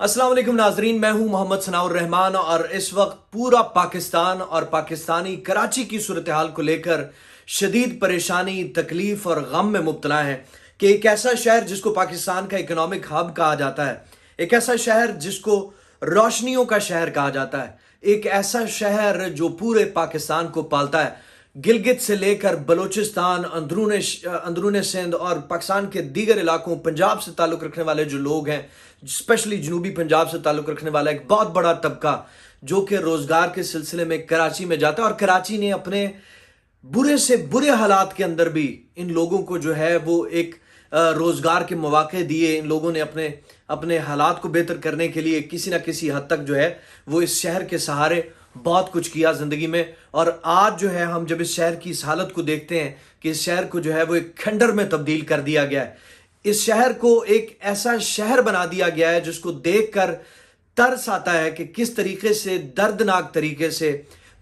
अस्सलाम वालेकुम नाजरीन, मैं हूं मोहम्मद सनाउर रहमान और इस वक्त पूरा पाकिस्तान और पाकिस्तानी कराची की सूरत हाल को लेकर शदीद परेशानी, तकलीफ और गम में मुब्तला है कि एक ऐसा शहर जिसको पाकिस्तान का इकोनॉमिक हब कहा जाता है, एक ऐसा शहर जिसको रोशनियों का शहर कहा जाता है, एक ऐसा शहर जो पूरे पाकिस्तान को पालता है, गिलगित से लेकर बलूचिस्तान, अंदरून सिंध और पाकिस्तान के दीगर इलाकों, पंजाब से ताल्लुक़ रखने वाले जो लोग हैं, स्पेशली जनूबी पंजाब से ताल्लुक़ रखने वाला एक बहुत बड़ा तबका जो कि रोज़गार के सिलसिले में कराची में जाता है। और कराची ने अपने बुरे से बुरे हालात के अंदर भी इन लोगों को जो है वो एक रोज़गार के मौके दिए। इन लोगों ने अपने अपने हालात को बेहतर करने के लिए किसी न किसी हद तक जो है वो इस शहर के सहारे बहुत कुछ किया ज़िंदगी में। और आज जो है हम जब इस शहर की इस हालत को देखते हैं कि इस शहर को जो है वो एक खंडर में तब्दील कर दिया गया है, इस शहर को एक ऐसा शहर बना दिया गया है जिसको देखकर तरस आता है कि किस तरीके से दर्दनाक तरीके से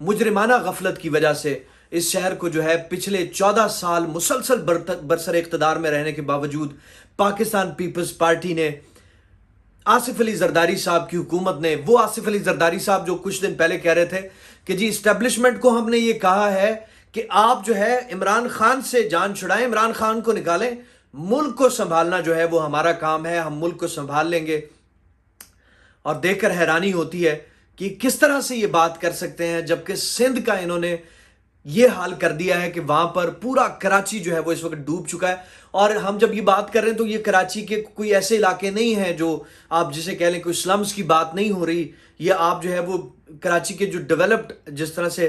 मुजरिमाना गफलत की वजह से इस शहर को जो है पिछले 14 साल मुसलसल बरसर इक़्तिदार में रहने के बावजूद पाकिस्तान पीपल्स पार्टी ने, आसिफ अली जरदारी साहब की हुकूमत ने, वो आसिफ अली जरदारी साहब जो कुछ दिन पहले कह रहे थे कि जी इस्टेब्लिशमेंट को हमने ये कहा है कि आप जो है इमरान खान से जान छुड़ाएं, इमरान खान को निकालें, मुल्क को संभालना जो है वो हमारा काम है, हम मुल्क को संभाल लेंगे। और देखकर हैरानी होती है कि किस तरह से ये बात कर सकते हैं जबकि सिंध का इन्होंने ये हाल कर दिया है कि वहां पर पूरा कराची जो है वो इस वक्त डूब चुका है। और हम जब ये बात कर रहे हैं तो ये कराची के कोई ऐसे इलाके नहीं हैं जो आप जिसे कह लें कोई स्लम्स की बात नहीं हो रही, ये आप जो है वो कराची के जो डेवलप्ड जिस तरह से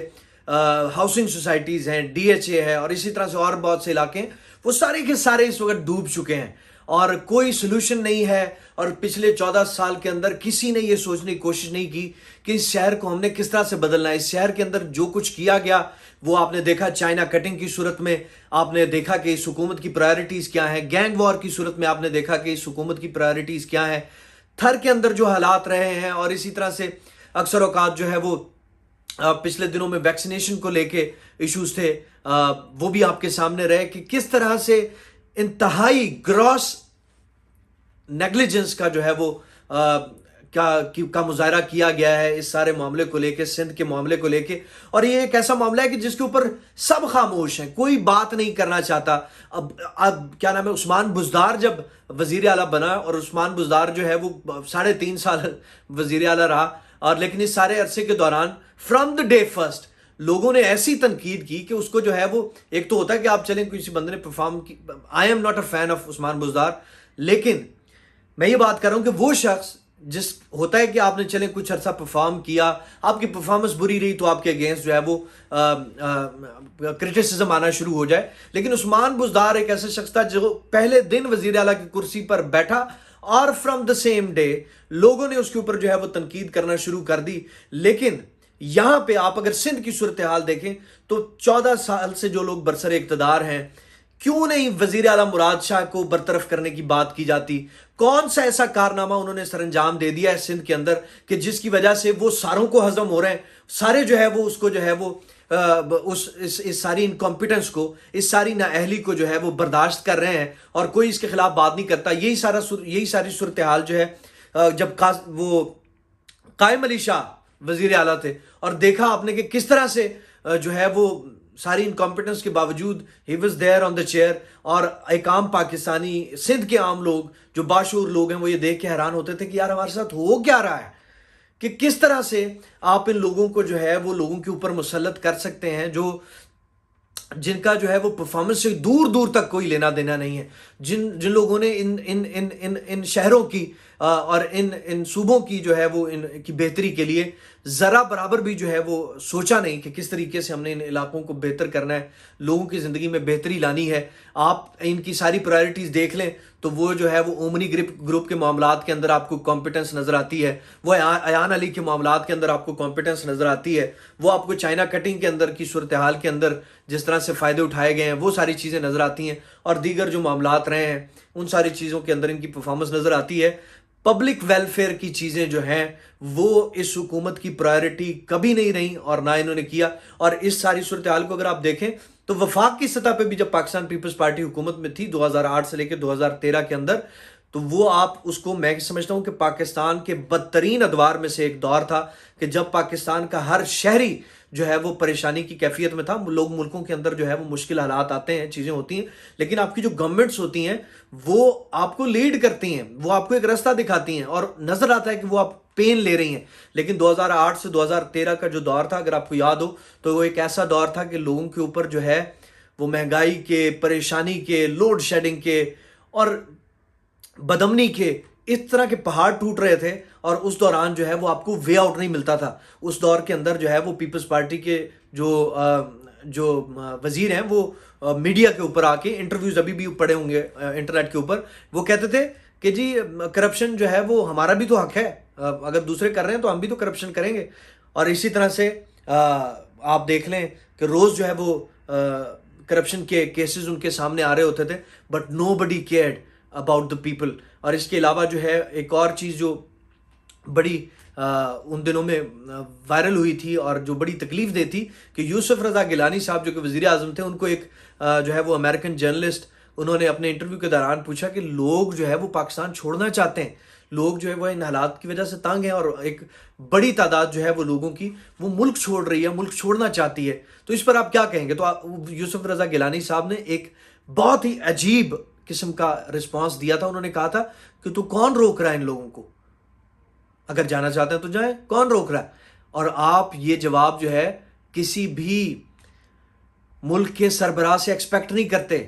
हाउसिंग सोसाइटीज़ हैं, DHA है और इसी तरह से और बहुत से इलाके हैं, वो सारे के सारे इस वक्त डूब चुके हैं और कोई सोल्यूशन नहीं है। और पिछले 14 साल के अंदर किसी ने ये सोचने की कोशिश नहीं की कि इस शहर को हमने किस तरह से बदलना है। इस शहर के अंदर जो कुछ किया गया वो आपने देखा चाइना कटिंग की सूरत में, आपने देखा कि इस हुकूमत की प्रायोरिटीज़ क्या हैं, गैंग वॉर की सूरत में आपने देखा कि इस हुकूमत की प्रायोरिटीज़ क्या हैं, थर के अंदर जो हालात रहे हैं। और इसी तरह से अक्सर औकात जो है वो पिछले दिनों में वैक्सीनेशन को लेके इश्यूज थे, वो भी आपके सामने रहे कि किस तरह से इंतहाई ग्रॉस नेग्लिजेंस का जो है वो का मुजाहरा किया गया है इस सारे मामले को लेके, सिंध के मामले को लेके। और ये एक ऐसा मामला है कि जिसके ऊपर सब खामोश हैं, कोई बात नहीं करना चाहता। अब क्या नाम है, उस्मान बुज़दार जब वज़ीर आला बना और उस्मान बुज़दार जो है वो 3.5 साल वज़ीर आला रहा, और लेकिन इस सारे अरसे के दौरान फ्रॉम द डे फर्स्ट लोगों ने ऐसी तनकीद की कि उसको जो है वो, एक तो होता है कि आप चलें किसी बंदे ने परफॉर्म की, I am not a fan of Usman Buzdar, लेकिन मैं ये बात कर रहा हूं कि वो शख्स जिस होता है कि आपने चले कुछ अर्सा परफॉर्म किया, आपकी परफॉर्मेंस बुरी रही तो आपके अगेंस्ट जो है वो क्रिटिसिज्म आना शुरू हो जाए। लेकिन उस्मान बुज़दार एक ऐसा शख्स था जो पहले दिन वज़ीर आला की कुर्सी पर बैठा और फ्रॉम द सेम डे लोगों ने उसके ऊपर जो है वो तनकीद करना शुरू कर दी। लेकिन यहां पे आप अगर सिंध की सूरत हाल देखें तो 14 साल से जो लोग बरसर इक़्तिदार हैं, क्यों नहीं वजीर आला मुराद शाह को बरतरफ करने की बात की जाती? कौन सा ऐसा कारनामा उन्होंने सरंजाम दे दिया है सिंध के अंदर कि जिसकी वजह से वो सारों को हजम हो रहे हैं, सारे जो है वो उसको जो है वो इस सारी इनकॉम्पिटेंस को, इस सारी नाअहली को जो है वो बर्दाश्त कर रहे हैं और कोई इसके खिलाफ बात नहीं करता। यही सारी सूरत हाल जो है जब वो कायम अली शाह वजीर आला थे और देखा आपने कि किस तरह से जो है वो सारी इनकॉम्पिटेंस के बावजूद ही was there on the chair. और एक आम पाकिस्तानी, सिंध के आम लोग जो बाशूर लोग हैं, वो ये देख के हैरान होते थे कि यार हमारे साथ हो क्या रहा है, कि किस तरह से आप इन लोगों को जो है वो लोगों के ऊपर मुसल्लत कर सकते हैं जो जिनका जो है वो परफॉर्मेंस से दूर दूर तक कोई लेना देना नहीं है, जिन लोगों ने इन इन इन इन इन शहरों की और इन सूबों की जो है वो इनकी बेहतरी के लिए ज़रा बराबर भी जो है वो सोचा नहीं कि किस तरीके से हमने इन इलाकों को बेहतर करना है, लोगों की ज़िंदगी में बेहतरी लानी है। आप इनकी सारी प्रायोरिटीज़ देख लें तो वो जो है वो ओमनी ग्रुप के मामलात के अंदर आपको कॉम्पिटेंस नज़र आती है, वो अयान अली के मामलात के अंदर आपको कॉम्पिटेंस नज़र आती है, वो आपको चाइना कटिंग के अंदर की सूरत हाल के अंदर जिस तरह से फ़ायदे उठाए गए हैं वो सारी चीज़ें नज़र आती हैं, और दीगर जो मामलात रहे हैं उन सारी चीज़ों के अंदर इनकी परफॉर्मेंस नज़र आती है। पब्लिक वेलफेयर की चीज़ें जो हैं वो इस हुकूमत की प्रायोरिटी कभी नहीं रही और ना इन्होंने किया। और इस सारी सूरत हाल को अगर आप देखें तो वफाक की सतह पे भी जब पाकिस्तान पीपल्स पार्टी हुकूमत में थी 2008 से लेकर 2013 के अंदर, تو وہ آپ اس کو میں سمجھتا ہوں کہ پاکستان کے بدترین ادوار میں سے ایک دور تھا کہ جب پاکستان کا ہر شہری جو ہے وہ پریشانی کی کیفیت میں تھا. لوگ ملکوں کے اندر جو ہے وہ مشکل حالات آتے ہیں, چیزیں ہوتی ہیں, لیکن آپ کی جو گورنمنٹس ہوتی ہیں وہ آپ کو لیڈ کرتی ہیں, وہ آپ کو ایک راستہ دکھاتی ہیں اور نظر آتا ہے کہ وہ آپ پین لے رہی ہیں. لیکن 2008 سے 2013 کا جو دور تھا, اگر آپ کو یاد ہو تو وہ ایک ایسا دور تھا کہ لوگوں کے اوپر جو ہے وہ مہنگائی کے, پریشانی کے, لوڈ شیڈنگ کے اور بدامنی کے اس طرح کے پہاڑ ٹوٹ رہے تھے, اور اس دوران جو ہے وہ آپ کو وے آؤٹ نہیں ملتا تھا. اس دور کے اندر جو ہے وہ پیپلز پارٹی کے جو وزیر ہیں وہ میڈیا کے اوپر آ کے انٹرویوز ابھی بھی پڑے ہوں گے انٹرنیٹ کے اوپر, وہ کہتے تھے کہ جی کرپشن جو ہے وہ ہمارا بھی تو حق ہے, اگر دوسرے کر رہے ہیں تو ہم بھی تو کرپشن کریں گے. اور اسی طرح سے آپ دیکھ لیں کہ روز جو ہے وہ کرپشن کے کیسز ان کے سامنے آ رہے ہوتے تھے, but nobody cared about the people. اور اس کے علاوہ جو ہے ایک اور چیز جو بڑی ان دنوں میں وائرل ہوئی تھی اور جو بڑی تکلیف دہ تھی کہ یوسف رضا گیلانی صاحب جو کہ وزیر اعظم تھے, ان کو ایک جو ہے وہ امریکن جرنلسٹ انہوں نے اپنے انٹرویو کے دوران پوچھا کہ لوگ جو ہے وہ پاکستان چھوڑنا چاہتے ہیں, لوگ جو ہے وہ ان حالات کی وجہ سے تنگ ہیں, اور ایک بڑی تعداد جو ہے وہ لوگوں کی وہ ملک چھوڑ رہی ہے, ملک چھوڑنا چاہتی ہے, تو اس پر آپ کیا کہیں گے؟ تو یوسف رضا گیلانی صاحب نے ایک بہت ہی عجیب قسم کا رسپانس دیا تھا. انہوں نے کہا تھا کہ تو کون روک رہا ہے ان لوگوں کو, اگر جانا چاہتے ہیں تو جائیں, کون روک رہا ہے؟ اور آپ یہ جواب جو ہے کسی بھی ملک کے سربراہ سے ایکسپیکٹ نہیں کرتے.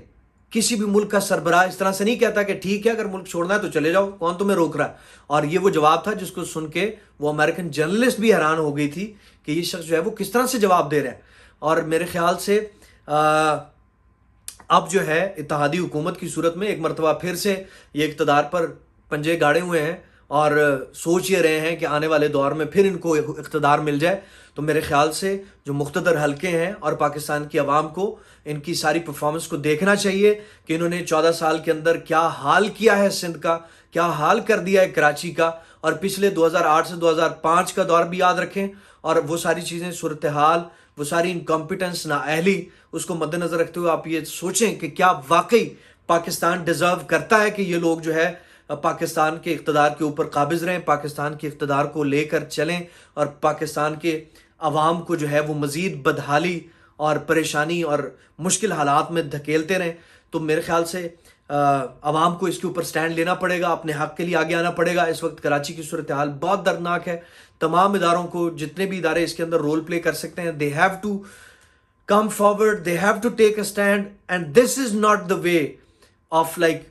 کسی بھی ملک کا سربراہ اس طرح سے نہیں کہتا کہ ٹھیک ہے اگر ملک چھوڑنا ہے تو چلے جاؤ, کون تمہیں روک رہا ہے. اور یہ وہ جواب تھا جس کو سن کے وہ امریکن جرنلسٹ بھی حیران ہو گئی تھی کہ یہ شخص جو ہے وہ کس طرح سے جواب دے رہا ہے. اور میرے خیال سے اب جو ہے اتحادی حکومت کی صورت میں ایک مرتبہ پھر سے یہ اقتدار پر پنجے گاڑے ہوئے ہیں اور سوچ یہ رہے ہیں کہ آنے والے دور میں پھر ان کو اقتدار مل جائے. تو میرے خیال سے جو مقتدر حلقے ہیں اور پاکستان کی عوام کو ان کی ساری پرفارمنس کو دیکھنا چاہیے کہ انہوں نے 14 سال کے اندر کیا حال کیا ہے سندھ کا, کیا حال کر دیا ہے کراچی کا, اور پچھلے 2008 سے 2005 کا دور بھی یاد رکھیں, اور وہ ساری چیزیں, صورتحال, وہ ساری انکمپیٹنس, نااہلی, اس کو مد نظر رکھتے ہوئے آپ یہ سوچیں کہ کیا واقعی پاکستان ڈیزرو کرتا ہے کہ یہ لوگ جو ہے پاکستان کے اقتدار کے اوپر قابض رہیں, پاکستان کے اقتدار کو لے کر چلیں, اور پاکستان کے عوام کو جو ہے وہ مزید بدحالی اور پریشانی اور مشکل حالات میں دھکیلتے رہیں. تو میرے خیال سے عوام کو اس کے اوپر سٹینڈ لینا پڑے گا, اپنے حق کے لیے آگے آنا پڑے گا. اس وقت کراچی کی صورتحال بہت دردناک ہے. تمام اداروں کو, جتنے بھی ادارے اس کے اندر رول پلے کر سکتے ہیں, they have to come forward, they have to take a stand, and this is not the way of like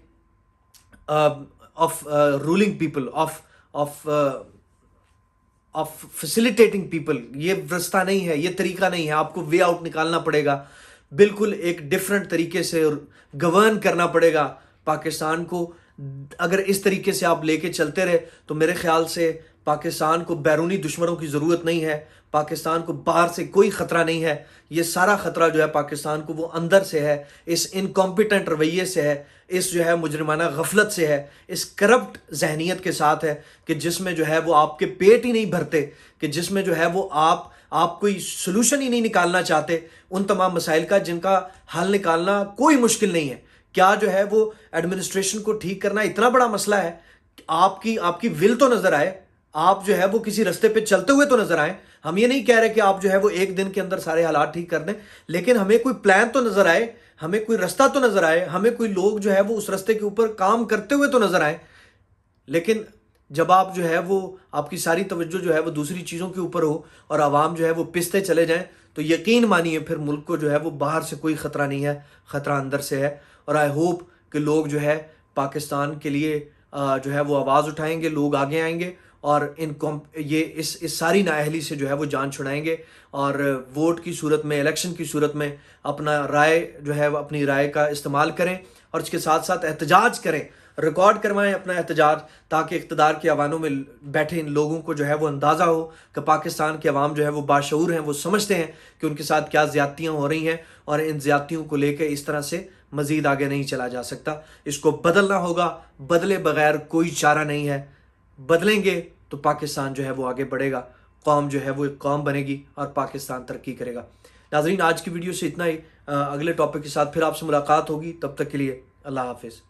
ruling people, of facilitating people. یہ رستہ نہیں ہے, یہ طریقہ نہیں ہے. آپ کو وے آؤٹ نکالنا پڑے گا, بالکل ایک ڈیفرنٹ طریقے سے گورن کرنا پڑے گا پاکستان کو. اگر اس طریقے سے آپ لے کے چلتے رہے تو میرے خیال سے پاکستان کو بیرونی دشمنوں کی ضرورت نہیں ہے, پاکستان کو باہر سے کوئی خطرہ نہیں ہے. یہ سارا خطرہ جو ہے پاکستان کو وہ اندر سے ہے, اس انکمپیٹنٹ رویے سے ہے, اس جو ہے مجرمانہ غفلت سے ہے, اس کرپٹ ذہنیت کے ساتھ ہے کہ جس میں جو ہے وہ آپ کے پیٹ ہی نہیں بھرتے, کہ جس میں جو ہے وہ آپ کوئی سلوشن ہی نہیں نکالنا چاہتے ان تمام مسائل کا جن کا حل نکالنا کوئی مشکل نہیں ہے. کیا جو ہے وہ ایڈمنسٹریشن کو ٹھیک کرنا اتنا بڑا مسئلہ ہے؟ آپ کی ول تو نظر آئے, آپ جو ہے وہ کسی رستے پہ چلتے ہوئے تو نظر آئیں. ہم یہ نہیں کہہ رہے کہ آپ جو ہے وہ ایک دن کے اندر سارے حالات ٹھیک کر دیں, لیکن ہمیں کوئی پلان تو نظر آئے, ہمیں کوئی رستہ تو نظر آئے, ہمیں کوئی لوگ جو ہے وہ اس رستے کے اوپر کام کرتے ہوئے تو نظر آئے. لیکن جب آپ جو ہے وہ آپ کی ساری توجہ جو ہے وہ دوسری چیزوں کے اوپر ہو اور عوام جو ہے وہ پستے چلے جائیں, تو یقین مانیے پھر ملک کو جو ہے وہ باہر سے کوئی خطرہ نہیں ہے, خطرہ اندر سے ہے. اور آئی ہوپ کہ لوگ جو ہے پاکستان کے لیے جو ہے وہ آواز اٹھائیں گے, لوگ آگے آئیں گے اور اس ساری نااہلی سے جو ہے وہ جان چھڑائیں گے, اور ووٹ کی صورت میں, الیکشن کی صورت میں اپنا رائے جو ہے وہ اپنی رائے کا استعمال کریں, اور اس کے ساتھ ساتھ احتجاج کریں, ریکارڈ کروائیں اپنا احتجاج, تاکہ اقتدار کے ایوانوں میں بیٹھے ان لوگوں کو جو ہے وہ اندازہ ہو کہ پاکستان کے عوام جو ہے وہ باشعور ہیں, وہ سمجھتے ہیں کہ ان کے ساتھ کیا زیادتیاں ہو رہی ہیں, اور ان زیادتیوں کو لے کے اس طرح سے مزید آگے نہیں چلا جا سکتا. اس کو بدلنا ہوگا, بدلے بغیر کوئی چارہ نہیں ہے. بدلیں گے تو پاکستان جو ہے وہ آگے بڑھے گا, قوم جو ہے وہ ایک قوم بنے گی اور پاکستان ترقی کرے گا. ناظرین, آج کی ویڈیو سے اتنا ہی. اگلے ٹاپک کے ساتھ پھر آپ سے ملاقات ہوگی, تب تک کے لیے اللہ حافظ.